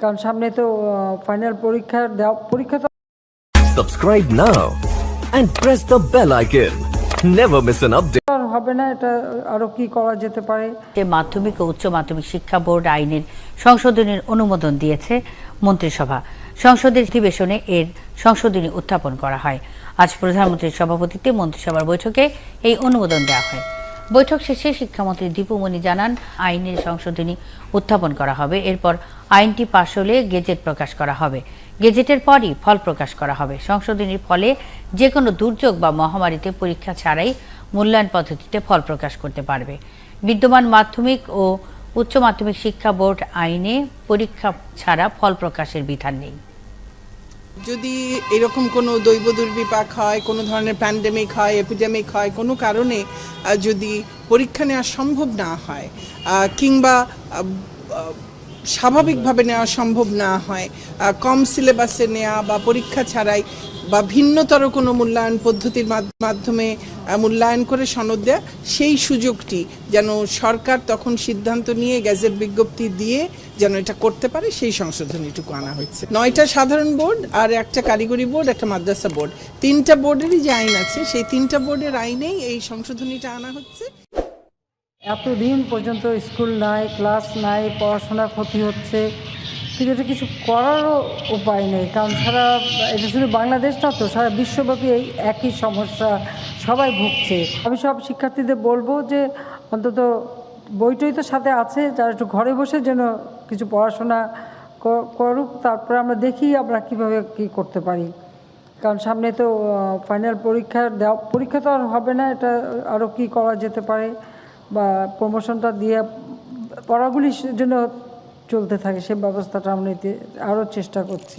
কারণ সামনে তো ফাইনাল পরীক্ষা তো। Subscribe now and press the bell icon. Never miss an update. হবে না, এটা আরো কি করা যেতে পারে। মাধ্যমিক ও উচ্চ মাধ্যমিক শিক্ষা বোর্ড আইনের সংশোধনের অনুমোদন দিয়েছে মন্ত্রিসভা। সংসদের অধিবেশনে এর সংশোধনী উত্থাপন করা হয়। আজ প্রধানমন্ত্রীর সভাপতিত্বে মন্ত্রিসভার বৈঠকে এই অনুমোদন দেওয়া হয়। বৈঠক শেষে শিক্ষামন্ত্রী দীপুমণি জানান, আইনের সংশোধনী উত্থাপন করা হবে। এরপর আইনটি পাশ হলে গেজেট প্রকাশ করা হবে। গেজেটের পরই ফল প্রকাশ করা হবে। সংশোধনীর ফলে যে কোনো দুর্যোগ বা মহামারীতে পরীক্ষা ছাড়াই মূল্যায়ন পদ্ধতিতে ফল প্রকাশ করতে পারবে। বিদ্যমান মাধ্যমিক ও উচ্চ মাধ্যমিক শিক্ষা বোর্ড আইনে পরীক্ষা ছাড়া ফল প্রকাশের বিধান নেই। যদি এরকম কোনো দৈব দুর্বিপাক হয়, কোনো ধরনের প্যান্ডেমিক হয়, এপিডেমিক হয়, কোনো কারণে যদি পরীক্ষা নেওয়া সম্ভব না হয় কিংবা স্বাভাবিকভাবে নেওয়া সম্ভব না হয়, কম সিলেবাসে নেওয়া বা পরীক্ষা ছাড়াই বা ভিন্নতর কোনো মূল্যায়ন পদ্ধতির মাধ্যমে মূল্যায়ন করে সনদ দেয়া, সেই সুযোগটি যেন সরকার তখন সিদ্ধান্ত নিয়ে গেজেট বিজ্ঞপ্তি দিয়ে যেন এটা করতে পারে, সেই সংশোধনীটুকু আনা হয়েছে। 9টা সাধারণ বোর্ড আর একটা কারিগরি বোর্ড, একটা মাদ্রাসা বোর্ড, 3টা বোর্ডেরই যে আইন আছে সেই 3টা বোর্ডের আইনেই এই সংশোধনীটা আনা হচ্ছে। এতদিন পর্যন্ত স্কুল নাই, ক্লাস নাই, পড়াশোনার ক্ষতি হচ্ছে, কিন্তু এটা কিছু করারও উপায় নেই। কারণ এটা শুধু বাংলাদেশ না তো, সারা বিশ্বব্যাপী এই একই সমস্যা, সবাই ভুগছে। আমি সব শিক্ষার্থীদের বলবো যে অন্তত বইটই তো সাথে আছে, যারা একটু ঘরে বসে যেন কিছু পড়াশোনা করুক, তারপরে আমরা দেখি আমরা কীভাবে কী করতে পারি। কারণ সামনে তো ফাইনাল পরীক্ষা তো আর হবে না, এটা আরও কী করা যেতে পারে, বা প্রমোশনটা দিয়ে পড়াগুলির জন্য চলতে থাকে, সে ব্যবস্থাটা আমরা আরও চেষ্টা করছি।